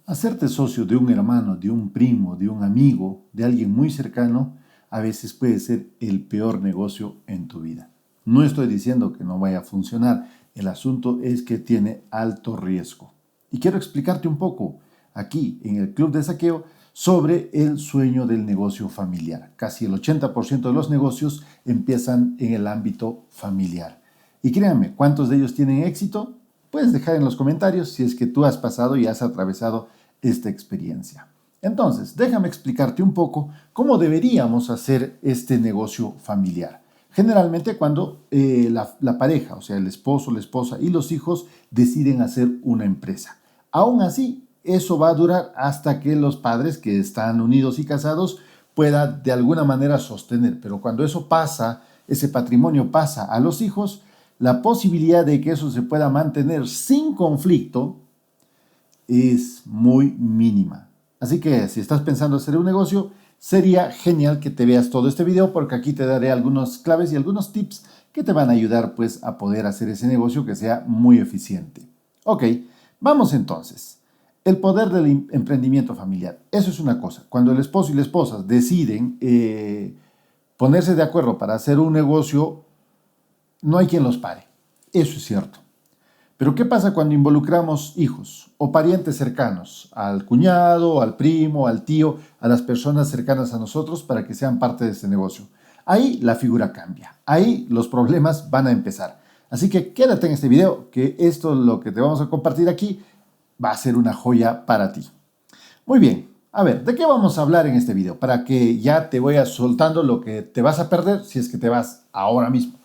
Hacerte socio de un hermano, de un primo, de un amigo, de alguien muy cercano, a veces puede ser el peor negocio en tu vida. No estoy diciendo que no vaya a funcionar, el asunto es que tiene alto riesgo. Y quiero explicarte un poco aquí en el Club de Saqueo sobre el sueño del negocio familiar. Casi el 80% de los negocios empiezan en el ámbito familiar. Y créanme, ¿cuántos de ellos tienen éxito? Puedes dejar en los comentarios si es que tú has pasado y has atravesado esta experiencia. Entonces, déjame explicarte un poco cómo deberíamos hacer este negocio familiar. Generalmente cuando la pareja, o sea, el esposo, la esposa y los hijos deciden hacer una empresa. Aún así, eso va a durar hasta que los padres que están unidos y casados puedan de alguna manera sostener. Pero cuando eso pasa, ese patrimonio pasa a los hijos, la posibilidad de que eso se pueda mantener sin conflicto es muy mínima. Así que si estás pensando hacer un negocio, sería genial que te veas todo este video porque aquí te daré algunas claves y algunos tips que te van a ayudar pues a poder hacer ese negocio que sea muy eficiente. Ok, vamos entonces. El poder del emprendimiento familiar. Eso es una cosa. Cuando el esposo y la esposa deciden ponerse de acuerdo para hacer un negocio, no hay quien los pare. Eso es cierto. Pero ¿qué pasa cuando involucramos hijos o parientes cercanos, al cuñado, al primo, al tío, a las personas cercanas a nosotros para que sean parte de este negocio? Ahí la figura cambia, ahí los problemas van a empezar. Así que quédate en este video, que esto, lo que te vamos a compartir aquí, va a ser una joya para ti. Muy bien, a ver, ¿de qué vamos a hablar en este video? Para que ya te vaya soltando lo que te vas a perder si es que te vas ahora mismo.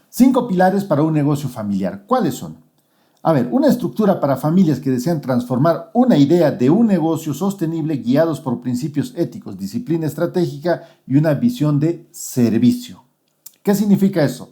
5 pilares para un negocio familiar. ¿Cuáles son? A ver, una estructura para familias que desean transformar una idea de un negocio sostenible guiados por principios éticos, disciplina estratégica y una visión de servicio. ¿Qué significa eso?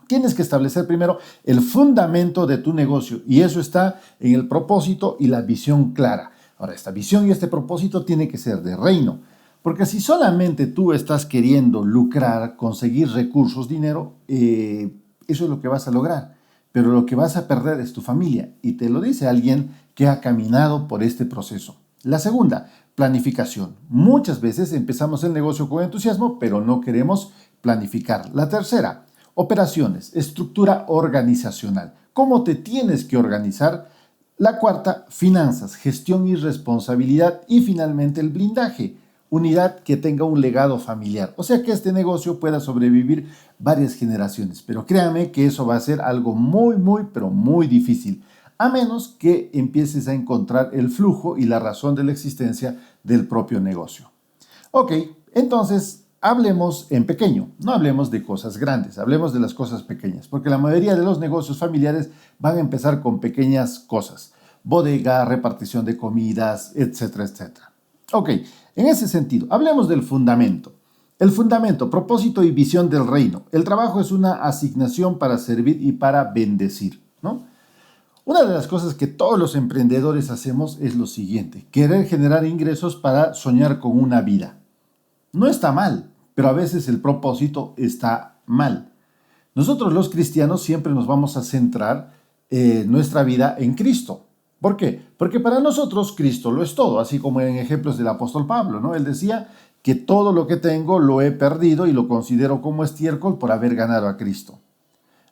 Tienes que establecer primero el fundamento de tu negocio y eso está en el propósito y la visión clara. Ahora, esta visión y este propósito tiene que ser de reino, porque si solamente tú estás queriendo lucrar, conseguir recursos, dinero, eso es lo que vas a lograr. Pero lo que vas a perder es tu familia y te lo dice alguien que ha caminado por este proceso. La segunda, planificación. Muchas veces empezamos el negocio con entusiasmo, pero no queremos planificar. La tercera, operaciones, estructura organizacional. ¿Cómo te tienes que organizar? La cuarta, finanzas, gestión y responsabilidad. Y finalmente el blindaje, unidad que tenga un legado familiar. O sea que este negocio pueda sobrevivir varias generaciones. Pero créame que eso va a ser algo pero muy difícil. A menos que empieces a encontrar el flujo y la razón de la existencia del propio negocio. Ok, entonces hablemos en pequeño, no hablemos de cosas grandes, hablemos de las cosas pequeñas, porque la mayoría de los negocios familiares van a empezar con pequeñas cosas, bodega, repartición de comidas, etcétera, etcétera. Ok, en ese sentido, hablemos del fundamento. El fundamento, propósito y visión del reino. El trabajo es una asignación para servir y para bendecir, ¿no? Una de las cosas que todos los emprendedores hacemos es lo siguiente, querer generar ingresos para soñar con una vida. No está mal, pero a veces el propósito está mal. Nosotros los cristianos siempre nos vamos a centrar nuestra vida en Cristo. ¿Por qué? Porque para nosotros Cristo lo es todo, así como en ejemplos del apóstol Pablo, ¿no? Él decía que todo lo que tengo lo he perdido y lo considero como estiércol por haber ganado a Cristo.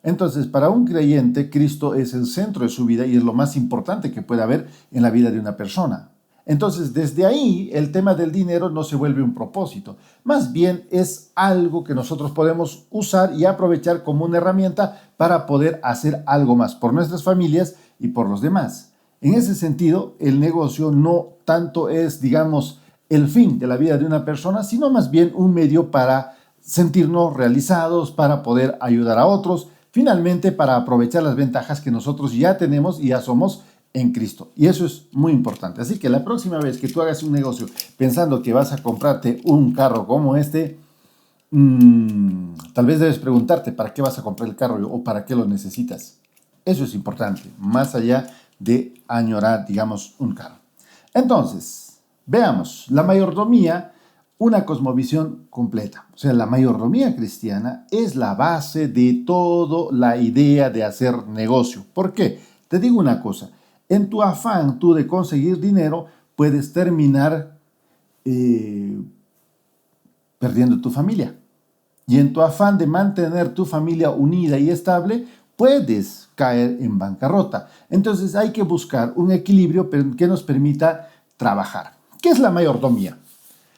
Entonces, para un creyente, Cristo es el centro de su vida y es lo más importante que puede haber en la vida de una persona. Entonces, desde ahí, el tema del dinero no se vuelve un propósito. Más bien es algo que nosotros podemos usar y aprovechar como una herramienta para poder hacer algo más por nuestras familias y por los demás. En ese sentido, el negocio no tanto es, digamos, el fin de la vida de una persona, sino más bien un medio para sentirnos realizados, para poder ayudar a otros, finalmente para aprovechar las ventajas que nosotros ya tenemos y ya somos en Cristo. Y eso es muy importante. Así que la próxima vez que tú hagas un negocio pensando que vas a comprarte un carro como este, tal vez debes preguntarte para qué vas a comprar el carro o para qué lo necesitas. Eso es importante, más allá de añorar, digamos, un carro. Entonces, veamos, la mayordomía, una cosmovisión completa. O sea, la mayordomía cristiana es la base de toda la idea de hacer negocio. ¿Por qué? Te digo una cosa, En tu afán tú de conseguir dinero, puedes terminar perdiendo tu familia. Y en tu afán de mantener tu familia unida y estable, puedes caer en bancarrota. Entonces hay que buscar un equilibrio que nos permita trabajar. ¿Qué es la mayordomía?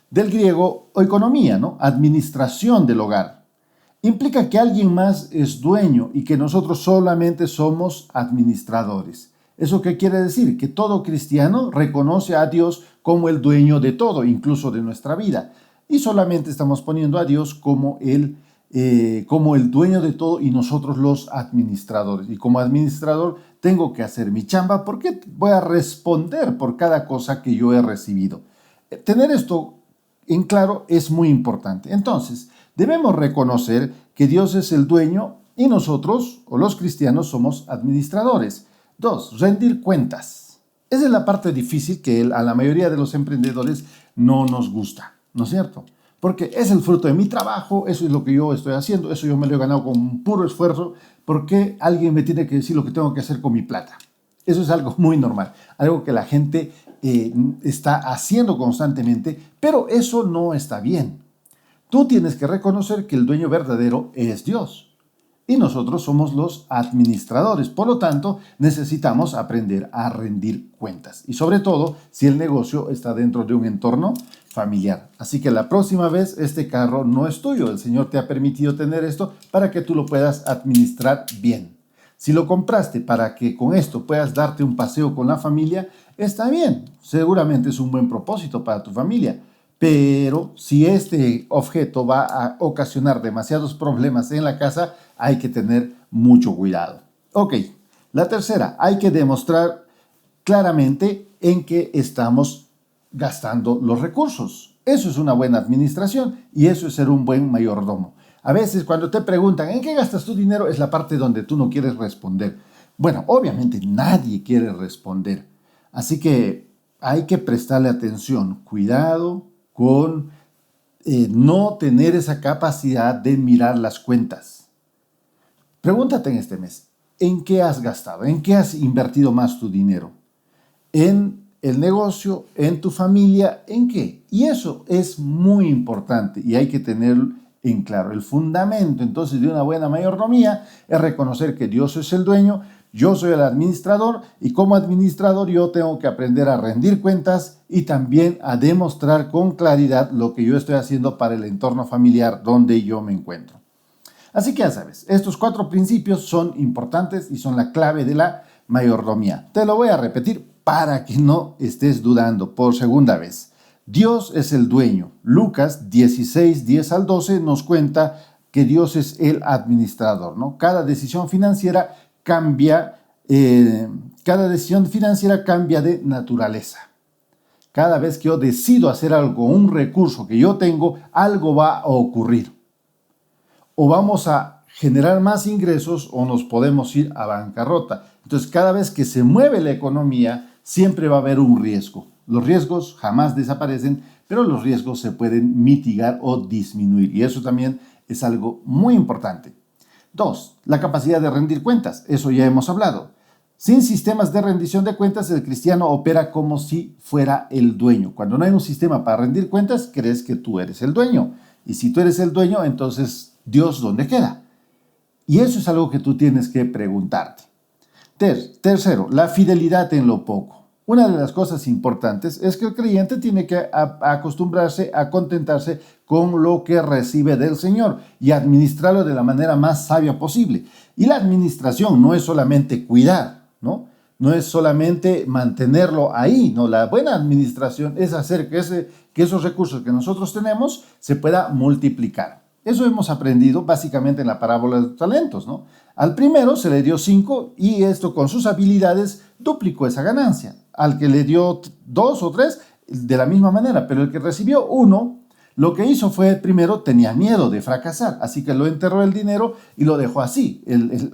Del griego oikonomía, ¿no? Administración del hogar. Implica que alguien más es dueño y que nosotros solamente somos administradores. ¿Eso qué quiere decir? Que todo cristiano reconoce a Dios como el dueño de todo, incluso de nuestra vida. Y solamente estamos poniendo a Dios como el dueño de todo y nosotros los administradores. Y como administrador tengo que hacer mi chamba porque voy a responder por cada cosa que yo he recibido. Tener esto en claro es muy importante. Entonces, debemos reconocer que Dios es el dueño y nosotros, o los cristianos, somos administradores. 2. Rendir cuentas. Esa es la parte difícil que a la mayoría de los emprendedores no nos gusta, ¿no es cierto? Porque es el fruto de mi trabajo, eso es lo que yo estoy haciendo, eso yo me lo he ganado con puro esfuerzo. ¿Por qué alguien me tiene que decir lo que tengo que hacer con mi plata? Eso es algo muy normal, algo que la gente está haciendo constantemente, pero eso no está bien. Tú tienes que reconocer que el dueño verdadero es Dios y nosotros somos los administradores. Por lo tanto, necesitamos aprender a rendir cuentas y sobre todo si el negocio está dentro de un entorno familiar. Así que la próxima vez este carro no es tuyo. El Señor te ha permitido tener esto para que tú lo puedas administrar bien. Si lo compraste para que con esto puedas darte un paseo con la familia, está bien. Seguramente es un buen propósito para tu familia. Pero si este objeto va a ocasionar demasiados problemas en la casa, hay que tener mucho cuidado. Ok, la tercera, hay que demostrar claramente en qué estamos gastando los recursos. Eso es una buena administración y eso es ser un buen mayordomo. A veces cuando te preguntan ¿en qué gastas tu dinero? Es la parte donde tú no quieres responder. Bueno, obviamente nadie quiere responder. Así que hay que prestarle atención, cuidado con no tener esa capacidad de mirar las cuentas. Pregúntate en este mes, ¿en qué has gastado? ¿En qué has invertido más tu dinero? ¿En el negocio? ¿En tu familia? ¿En qué? Y eso es muy importante y hay que tener en claro. El fundamento entonces de una buena mayordomía es reconocer que Dios es el dueño, yo soy el administrador y como administrador yo tengo que aprender a rendir cuentas y también a demostrar con claridad lo que yo estoy haciendo para el entorno familiar donde yo me encuentro. Así que ya sabes, estos 4 principios son importantes y son la clave de la mayordomía. Te lo voy a repetir para que no estés dudando por segunda vez. Dios es el dueño. Lucas 16, 10 al 12 nos cuenta que Dios es el administrador, ¿no? Cada decisión financiera cambia de naturaleza. Cada vez que yo decido hacer algo, un recurso que yo tengo, algo va a ocurrir. O vamos a generar más ingresos o nos podemos ir a bancarrota. Entonces, cada vez que se mueve la economía, siempre va a haber un riesgo. Los riesgos jamás desaparecen, pero los riesgos se pueden mitigar o disminuir. Y eso también es algo muy importante. 2. La capacidad de rendir cuentas. Eso ya hemos hablado. Sin sistemas de rendición de cuentas, el cristiano opera como si fuera el dueño. Cuando no hay un sistema para rendir cuentas, crees que tú eres el dueño. Y si tú eres el dueño, entonces, ¿Dios dónde queda? Y eso es algo que tú tienes que preguntarte. Tercero, la fidelidad en lo poco. Una de las cosas importantes es que el creyente tiene que acostumbrarse a contentarse con lo que recibe del Señor y administrarlo de la manera más sabia posible. Y la administración no es solamente cuidar, ¿no? No es solamente mantenerlo ahí, ¿no? La buena administración es hacer que esos recursos que nosotros tenemos se pueda multiplicar. Eso hemos aprendido básicamente en la parábola de los talentos, ¿no? Al primero se le dio 5 y esto con sus habilidades duplicó esa ganancia. Al que le dio 2 o 3, de la misma manera, pero el que recibió 1, lo que hizo fue, primero, tenía miedo de fracasar, así que lo enterró el dinero y lo dejó así.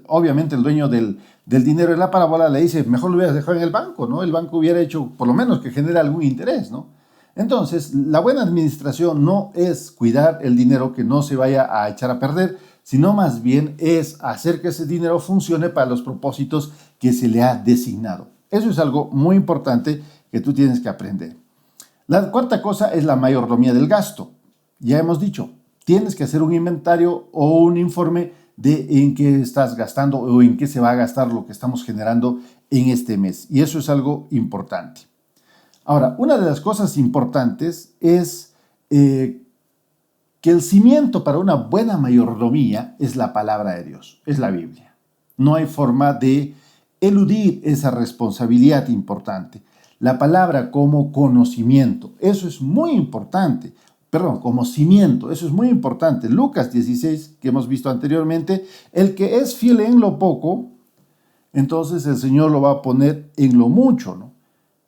Obviamente el dueño del dinero en la parábola le dice, mejor lo hubieras dejado en el banco, ¿no? El banco hubiera hecho, por lo menos, que genere algún interés, ¿no? Entonces, la buena administración no es cuidar el dinero que no se vaya a echar a perder, sino más bien es hacer que ese dinero funcione para los propósitos que se le ha designado. Eso es algo muy importante que tú tienes que aprender. La cuarta cosa es la mayordomía del gasto. Ya hemos dicho, tienes que hacer un inventario o un informe de en qué estás gastando o en qué se va a gastar lo que estamos generando en este mes. Y eso es algo importante. Ahora, una de las cosas importantes es que el cimiento para una buena mayordomía es la palabra de Dios, es la Biblia. No hay forma de eludir esa responsabilidad importante. La palabra como conocimiento, eso es muy importante. Perdón, como cimiento, eso es muy importante. Lucas 16, que hemos visto anteriormente, el que es fiel en lo poco, entonces el Señor lo va a poner en lo mucho, ¿no?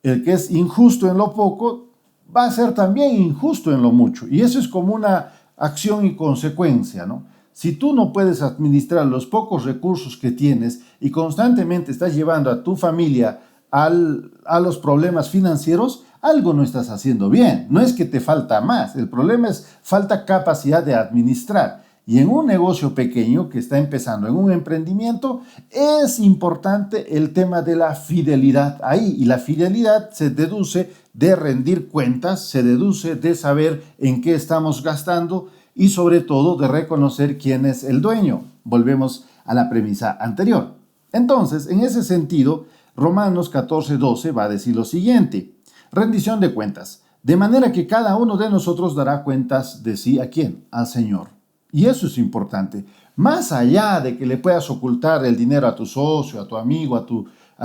El que es injusto en lo poco, va a ser también injusto en lo mucho. Y eso es como una acción y consecuencia, ¿no? Si tú no puedes administrar los pocos recursos que tienes y constantemente estás llevando a tu familia a los problemas financieros, algo no estás haciendo bien. No es que te falta más, el problema es falta capacidad de administrar. Y en un negocio pequeño que está empezando, en un emprendimiento, es importante el tema de la fidelidad ahí. Y la fidelidad se deduce de rendir cuentas, se deduce de saber en qué estamos gastando y sobre todo de reconocer quién es el dueño. Volvemos a la premisa anterior. Entonces, en ese sentido, Romanos 14:12 va a decir lo siguiente: rendición de cuentas, de manera que cada uno de nosotros dará cuentas de sí ¿a quién? Al Señor. Y eso es importante. Más allá de que le puedas ocultar el dinero a tu socio, a tu amigo, a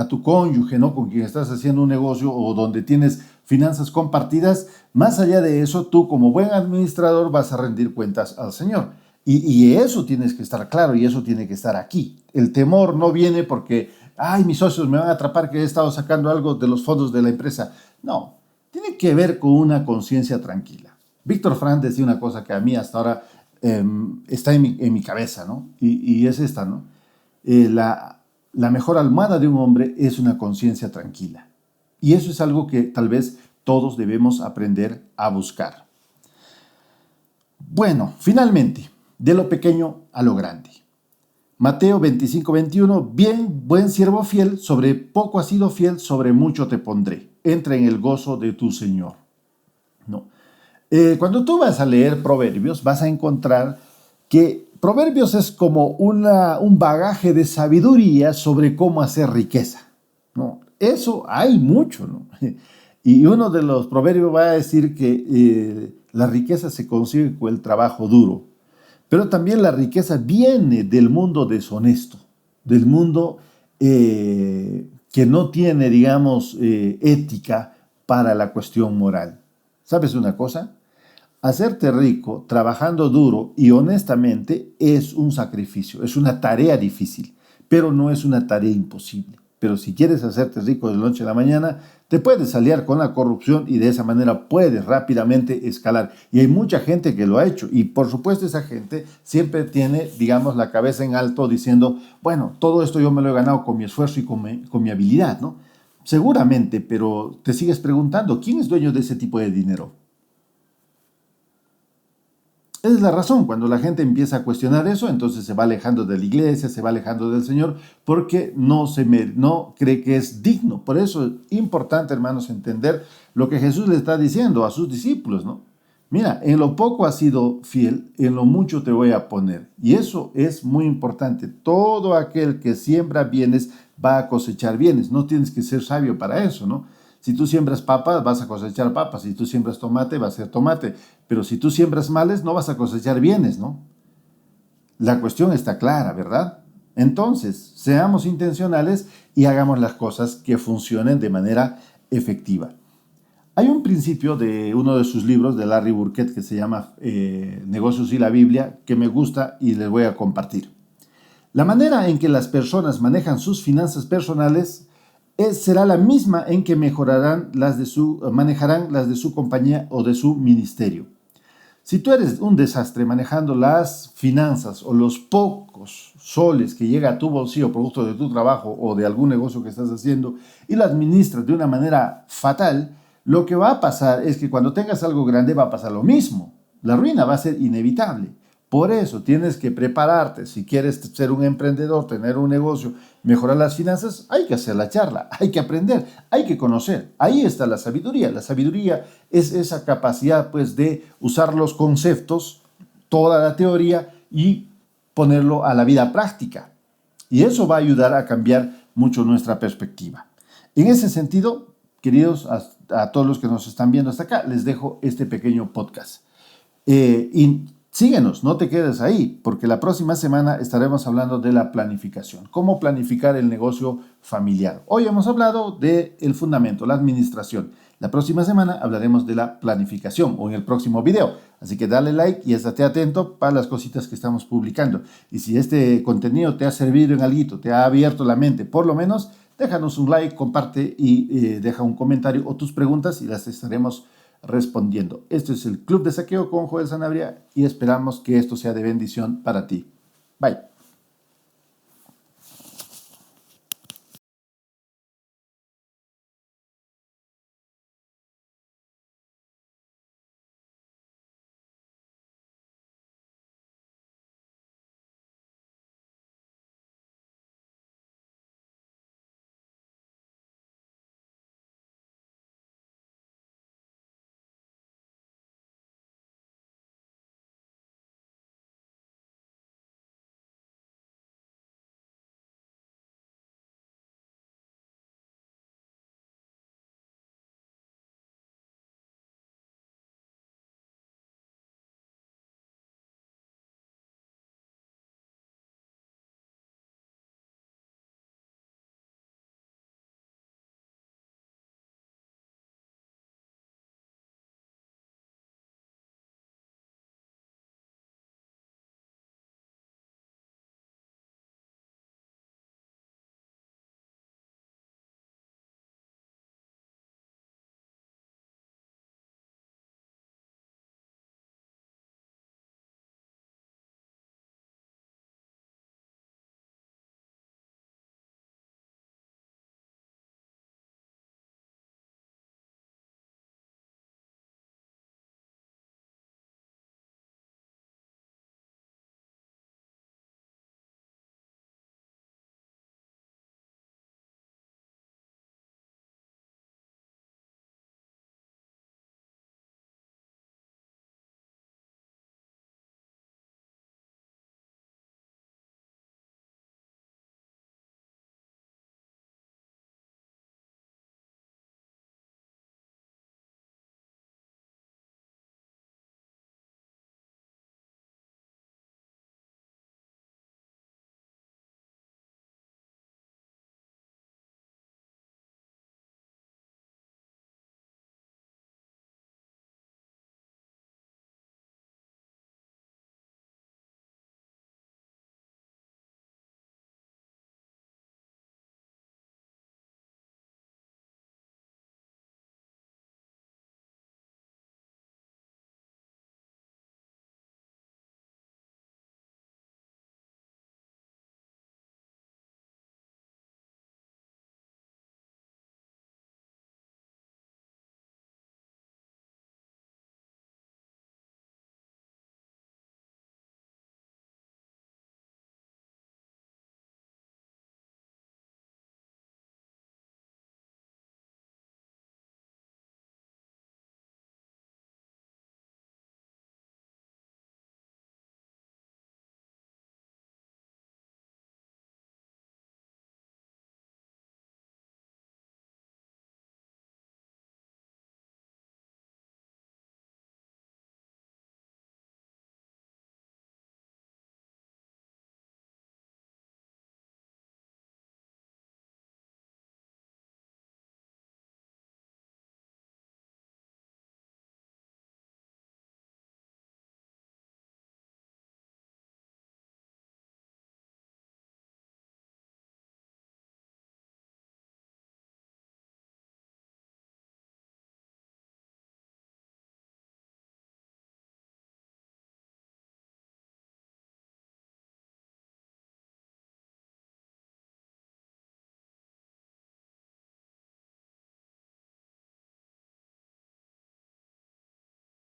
tu cónyuge, ¿no? Con quien estás haciendo un negocio o donde tienes finanzas compartidas, más allá de eso, tú como buen administrador vas a rendir cuentas al Señor. Y eso tienes que estar claro y eso tiene que estar aquí. El temor no viene porque, ay, mis socios me van a atrapar que he estado sacando algo de los fondos de la empresa. No, tiene que ver con una conciencia tranquila. Víctor Frank decía una cosa que a mí hasta ahora está en mi cabeza, ¿no? Y es esta, ¿no? La mejor almohada de un hombre es una conciencia tranquila. Y eso es algo que tal vez todos debemos aprender a buscar. Bueno, finalmente, de lo pequeño a lo grande. Mateo 25:21, bien, buen siervo fiel, sobre poco has sido fiel, sobre mucho te pondré. Entra en el gozo de tu Señor. No. Cuando tú vas a leer Proverbios, vas a encontrar que Proverbios es como un bagaje de sabiduría sobre cómo hacer riqueza, ¿no? Eso hay mucho, ¿no? Y uno de los proverbios va a decir que la riqueza se consigue con el trabajo duro, pero también la riqueza viene del mundo deshonesto, del mundo que no tiene, digamos, ética para la cuestión moral. ¿Sabes una cosa? Hacerte rico trabajando duro y honestamente es un sacrificio, es una tarea difícil, pero no es una tarea imposible. Pero si quieres hacerte rico de la noche a la mañana, te puedes aliar con la corrupción y de esa manera puedes rápidamente escalar. Y hay mucha gente que lo ha hecho y por supuesto esa gente siempre tiene, digamos, la cabeza en alto diciendo, bueno, todo esto yo me lo he ganado con mi esfuerzo y con mi habilidad, ¿no? Seguramente, pero te sigues preguntando, ¿quién es dueño de ese tipo de dinero? Esa es la razón, cuando la gente empieza a cuestionar eso, entonces se va alejando de la iglesia, se va alejando del Señor, porque no cree que es digno. Por eso es importante, hermanos, entender lo que Jesús le está diciendo a sus discípulos, ¿no? Mira, en lo poco has sido fiel, en lo mucho te voy a poner. Y eso es muy importante. Todo aquel que siembra bienes va a cosechar bienes. No tienes que ser sabio para eso, ¿no? Si tú siembras papas, vas a cosechar papas. Si tú siembras tomate, va a ser tomate. Pero si tú siembras males, no vas a cosechar bienes, ¿no? La cuestión está clara, ¿verdad? Entonces, seamos intencionales y hagamos las cosas que funcionen de manera efectiva. Hay un principio de uno de sus libros, de Larry Burkett, que se llama Negocios y la Biblia, que me gusta y les voy a compartir. La manera en que las personas manejan sus finanzas personales será la misma en que manejarán las de su compañía o de su ministerio. Si tú eres un desastre manejando las finanzas o los pocos soles que llega a tu bolsillo producto de tu trabajo o de algún negocio que estás haciendo y lo administras de una manera fatal, lo que va a pasar es que cuando tengas algo grande va a pasar lo mismo. La ruina va a ser inevitable. Por eso tienes que prepararte. Si quieres ser un emprendedor, tener un negocio, mejorar las finanzas, hay que hacer la charla, hay que aprender, hay que conocer. Ahí está la sabiduría. La sabiduría es esa capacidad pues de usar los conceptos, toda la teoría y ponerlo a la vida práctica. Y eso va a ayudar a cambiar mucho nuestra perspectiva. En ese sentido, queridos, a todos los que nos están viendo hasta acá, les dejo este pequeño podcast. Y síguenos, no te quedes ahí, porque la próxima semana estaremos hablando de la planificación. Cómo planificar el negocio familiar. Hoy hemos hablado del fundamento, la administración. La próxima semana hablaremos de la planificación o en el próximo video. Así que dale like y estate atento para las cositas que estamos publicando. Y si este contenido te ha servido en algo, te ha abierto la mente, por lo menos, déjanos un like, comparte y deja un comentario o tus preguntas y las estaremos respondiendo. Esto es el Club de Saqueo con Joel Sanabria y esperamos que esto sea de bendición para ti. Bye.